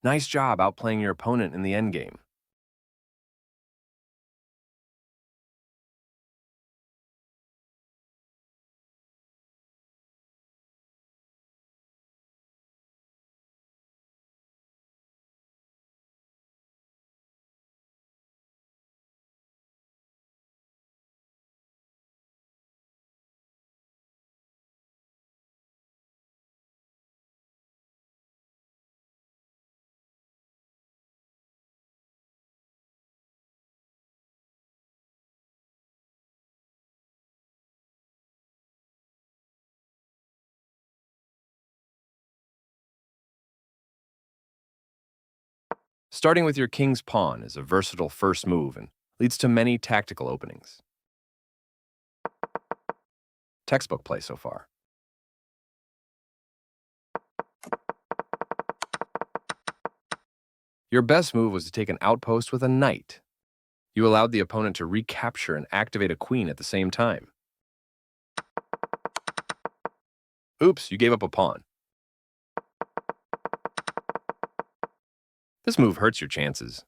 Nice job outplaying your opponent in the endgame. Starting with your king's pawn is a versatile first move and leads to many tactical openings. Textbook play so far. Your best move was to take an outpost with a knight. You allowed the opponent to recapture and activate a queen at the same time. Oops, you gave up a pawn. This move hurts your chances.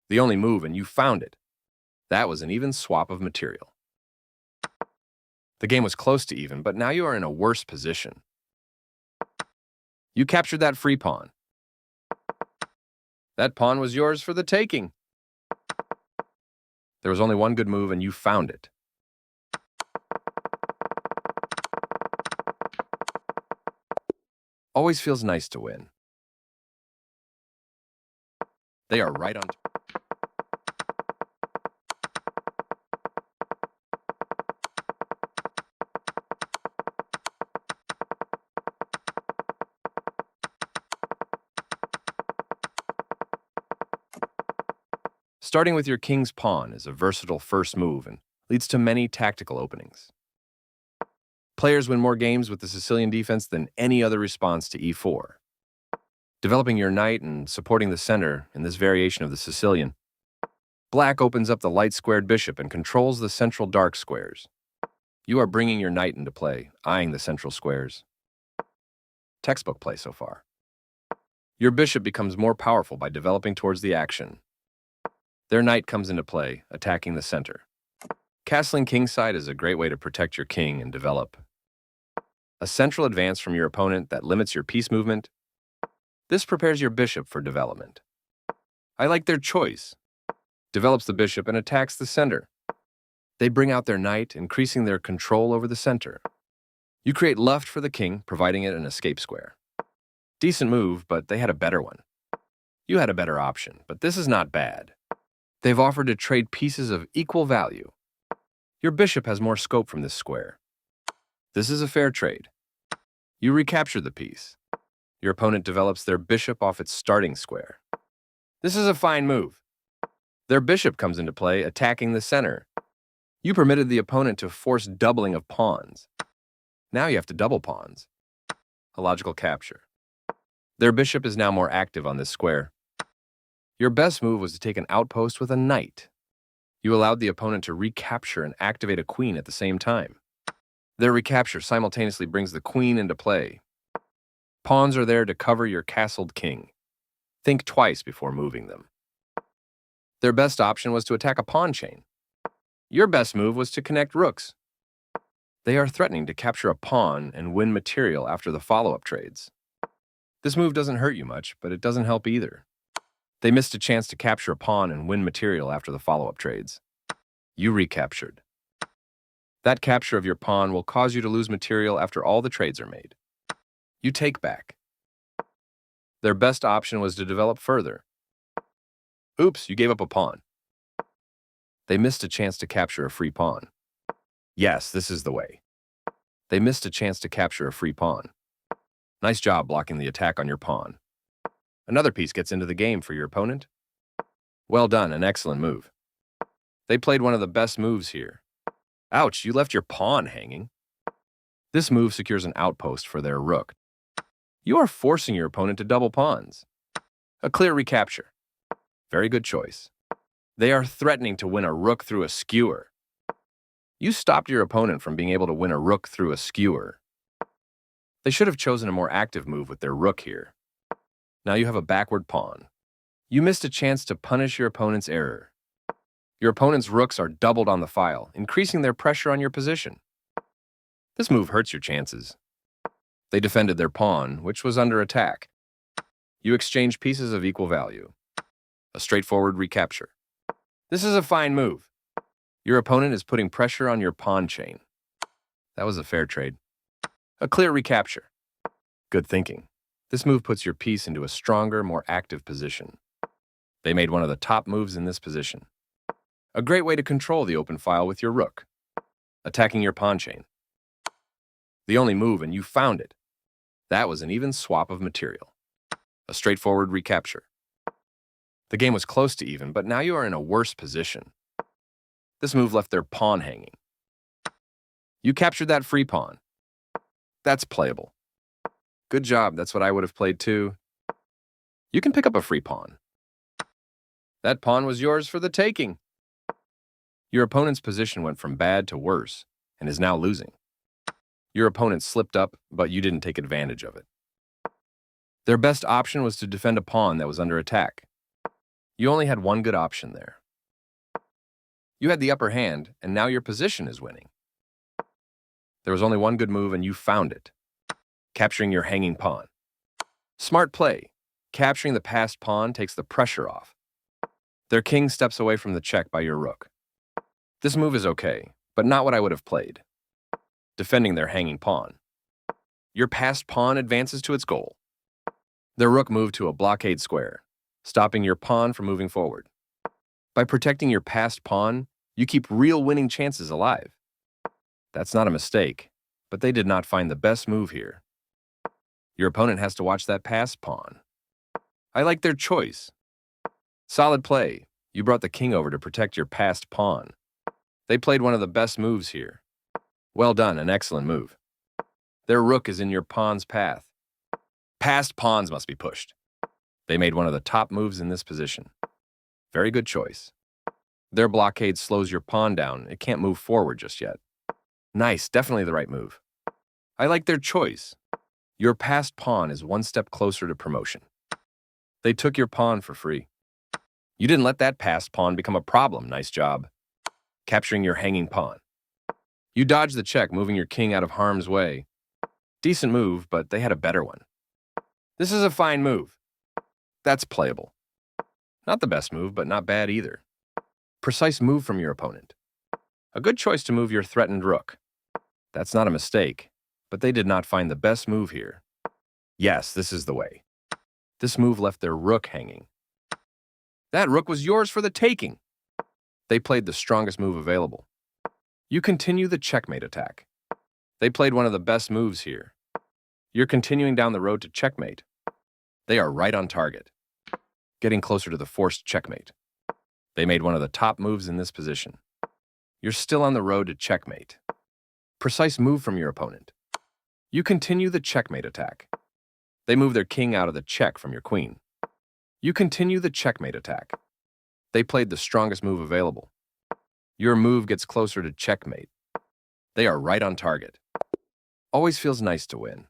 The only move, and you found it. That was an even swap of material. The game was close to even, but now you are in a worse position. You captured that free pawn. That pawn was yours for the taking. There was only one good move, and you found it. Always feels nice to win. They are right on. Starting with your king's pawn is a versatile first move and leads to many tactical openings. Players win more games with the Sicilian defense than any other response to e4. Developing your knight and supporting the center in this variation of the Sicilian. Black opens up the light-squared bishop and controls the central dark squares. You are bringing your knight into play, eyeing the central squares. Textbook play so far. Your bishop becomes more powerful by developing towards the action. Their knight comes into play, attacking the center. Castling kingside is a great way to protect your king and develop. A central advance from your opponent that limits your piece movement. This prepares your bishop for development. I like their choice. Develops the bishop and attacks the center. They bring out their knight, increasing their control over the center. You create luft for the king, providing it an escape square. Decent move, but they had a better one. You had a better option, but this is not bad. They've offered to trade pieces of equal value. Your bishop has more scope from this square. This is a fair trade. You recapture the piece. Your opponent develops their bishop off its starting square. This is a fine move. Their bishop comes into play, attacking the center. You permitted the opponent to force doubling of pawns. Now you have to double pawns. A logical capture. Their bishop is now more active on this square. Your best move was to take an outpost with a knight. You allowed the opponent to recapture and activate a queen at the same time. Their recapture simultaneously brings the queen into play. Pawns are there to cover your castled king. Think twice before moving them. Their best option was to attack a pawn chain. Your best move was to connect rooks. They are threatening to capture a pawn and win material after the follow-up trades. This move doesn't hurt you much, but it doesn't help either. They missed a chance to capture a pawn and win material after the follow-up trades. You recaptured. That capture of your pawn will cause you to lose material after all the trades are made. You take back. Their best option was to develop further. Oops, you gave up a pawn. They missed a chance to capture a free pawn. Yes, this is the way. They missed a chance to capture a free pawn. Nice job blocking the attack on your pawn. Another piece gets into the game for your opponent. Well done, an excellent move. They played one of the best moves here. Ouch, you left your pawn hanging. This move secures an outpost for their rook. You are forcing your opponent to double pawns. A clear recapture. Very good choice. They are threatening to win a rook through a skewer. You stopped your opponent from being able to win a rook through a skewer. They should have chosen a more active move with their rook here. Now you have a backward pawn. You missed a chance to punish your opponent's error. Your opponent's rooks are doubled on the file, increasing their pressure on your position. This move hurts your chances. They defended their pawn, which was under attack. You exchange pieces of equal value. A straightforward recapture. This is a fine move. Your opponent is putting pressure on your pawn chain. That was a fair trade. A clear recapture. Good thinking. This move puts your piece into a stronger, more active position. They made one of the top moves in this position. A great way to control the open file with your rook. Attacking your pawn chain. The only move, and you found it. That was an even swap of material. A straightforward recapture. The game was close to even, but now you are in a worse position. This move left their pawn hanging. You captured that free pawn. That's playable. Good job, that's what I would have played too. You can pick up a free pawn. That pawn was yours for the taking. Your opponent's position went from bad to worse and is now losing. Your opponent slipped up, but you didn't take advantage of it. Their best option was to defend a pawn that was under attack. You only had one good option there. You had the upper hand, and now your position is winning. There was only one good move, and you found it. Capturing your hanging pawn. Smart play. Capturing the passed pawn takes the pressure off. Their king steps away from the check by your rook. This move is okay, but not what I would have played. Defending their hanging pawn. Your passed pawn advances to its goal. Their rook moved to a blockade square, stopping your pawn from moving forward. By protecting your passed pawn, you keep real winning chances alive. That's not a mistake, but they did not find the best move here. Your opponent has to watch that passed pawn. I like their choice. Solid play. You brought the king over to protect your passed pawn. They played one of the best moves here. Well done, an excellent move. Their rook is in your pawn's path. Passed pawns must be pushed. They made one of the top moves in this position. Very good choice. Their blockade slows your pawn down. It can't move forward just yet. Nice, definitely the right move. I like their choice. Your passed pawn is one step closer to promotion. They took your pawn for free. You didn't let that passed pawn become a problem. Nice job. Capturing your hanging pawn. You dodged the check, moving your king out of harm's way. Decent move, but they had a better one. This is a fine move. That's playable. Not the best move, but not bad either. Precise move from your opponent. A good choice to move your threatened rook. That's not a mistake, but they did not find the best move here. Yes, this is the way. This move left their rook hanging. That rook was yours for the taking. They played the strongest move available. You continue the checkmate attack. They played one of the best moves here. You're continuing down the road to checkmate. They are right on target. Getting closer to the forced checkmate. They made one of the top moves in this position. You're still on the road to checkmate. Precise move from your opponent. You continue the checkmate attack. They move their king out of the check from your queen. You continue the checkmate attack. They played the strongest move available. Your move gets closer to checkmate. They are right on target. Always feels nice to win.